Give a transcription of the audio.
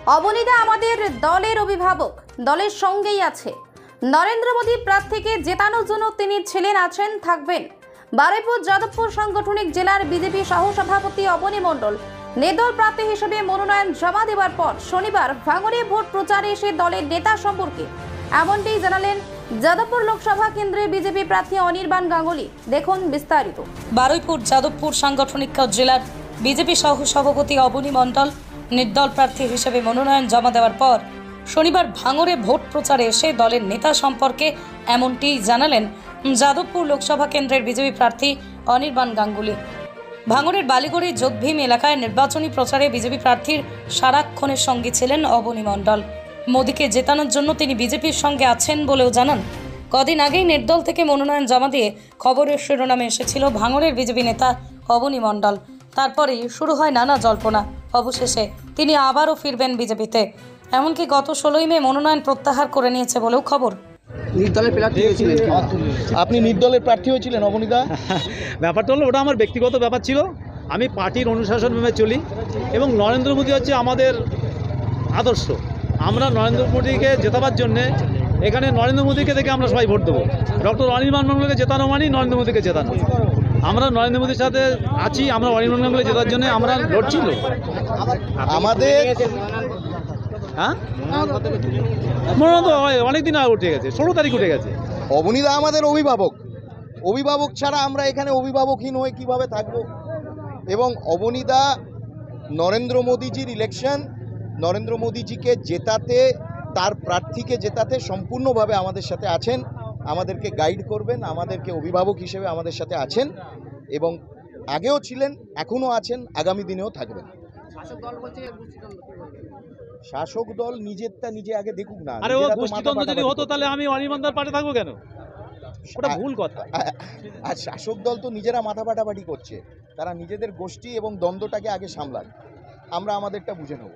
অবনীদা আমাদের দলের অভিভাবক, দলের সঙ্গেই আছে। নরেন্দ্র মোদী প্রার্থীকে জেতানোর জন্য তিনি ছিলেন, আছেন, থাকবেন। বারুইপুর যাদবপুর সাংগঠনিক জেলার বিজেপি সহসভাপতি অবনী মণ্ডল নির্দল প্রার্থী হিসেবে মনোনয়ন জমা দেওয়ার পর শনিবার ভাঙড়ে ভোট প্রচারে এসে দলের নেতা সম্পর্কে এমনটাই জানালেন যাদবপুর লোকসভা কেন্দ্রের বিজেপি প্রার্থী অনির্বাণ গাঙ্গুলি। দেখুন বিস্তারিত। বারুইপুর যাদবপুর সাংগঠনিক জেলার বিজেপি সহসভাপতি অবনী মণ্ডল নির্দল প্রার্থী হিসেবে মনোনয়ন জমা দেওয়ার পর শনিবার ভাঙড়ে ভোট প্রচারে এসে দলের নেতা সম্পর্কে এমনটি জানালেন যাদবপুর লোকসভা কেন্দ্রের বিজেপি প্রার্থী অনির্বাণ গাঙ্গুলি। ভাঙড়ের বালিগড়ি যোগভীম এলাকায় নির্বাচনী প্রচারে বিজেপি প্রার্থীর সারাক্ষণের সঙ্গে ছিলেন অবনী মণ্ডল। মোদীকে জেতানোর জন্য তিনি বিজেপির সঙ্গে আছেন বলেও জানান। কদিন আগেই নির্দল থেকে মনোনয়ন জমা দিয়ে খবরের শিরোনামে এসেছিল ভাঙড়ের বিজেপি নেতা অবনী মণ্ডল। তারপরেই শুরু হয় নানা জল্পনা। অবশেষে তিনি আবারও ফিরবেন বিজেপিতে। এমনকি গত 16ই মে মনোনয়ন প্রত্যাহার করে নিয়েছে বলেও খবর। নির্দলের প্রার্থী হয়েছিলেন, আপনি নির্দলের প্রার্থী হয়েছিলেন অবনীদা? ব্যাপারটা হলো ওটা আমার ব্যক্তিগত ব্যাপার ছিল। আমি পার্টির অনুশাসন মেনে চলি এবং নরেন্দ্র মোদী হচ্ছে আমাদের আদর্শ। আমরা নরেন্দ্র মোদীকে জেতাবার জন্যে এখানে নরেন্দ্র মোদীকে দেখে আমরা সবাই ভোট দেবো। ডক্টর অনির্বাণ মণ্ডলকে জেতানো মানে নরেন্দ্র মোদীকে জেতানো। আমরা নরেন্দ্র মোদীর সাথে আছি, আমরা অনির্বাণ মণ্ডলকে জেতার জন্য আমরা লড়ছিল। আমাদের হ্যাঁ, মনোনয়ন তো অনেকদিন আগে উঠে গেছে, 16 তারিখ উঠে গেছে। অবনীদা আমাদের অভিভাবক। অভিভাবক ছাড়া আমরা এখানে অভিভাবকহীন হয়ে কিভাবে থাকব? এবং অবনীদা নরেন্দ্র মোদীজির ইলেকশন, নরেন্দ্র মোদীজিকে জেতাতে, তার প্রার্থীকে জেতাতে সম্পূর্ণভাবে আমাদের সাথে আছেন, আমাদেরকে গাইড করবেন, আমাদেরকে অভিভাবক হিসেবে আমাদের সাথে আছেন এবং আগেও ছিলেন, এখনও আছেন, আগামী দিনেও থাকবেন। শাসক দল নিজেরটা নিজে আগে দেখুক না। আরে ও গোষ্ঠীদ্বন্দ্ব যদি হতো তাহলে আমি অনির্বাণদার পাশে থাকবো কেন? ওটা ভুল কথা। আর শাসক দল তো নিজেরা মাথা পাটাপাটি করছে, তারা নিজেদের গোষ্ঠী এবং দ্বন্দ্বটাকে আগে সামলান, আমরা আমাদেরটা বুঝে নেব।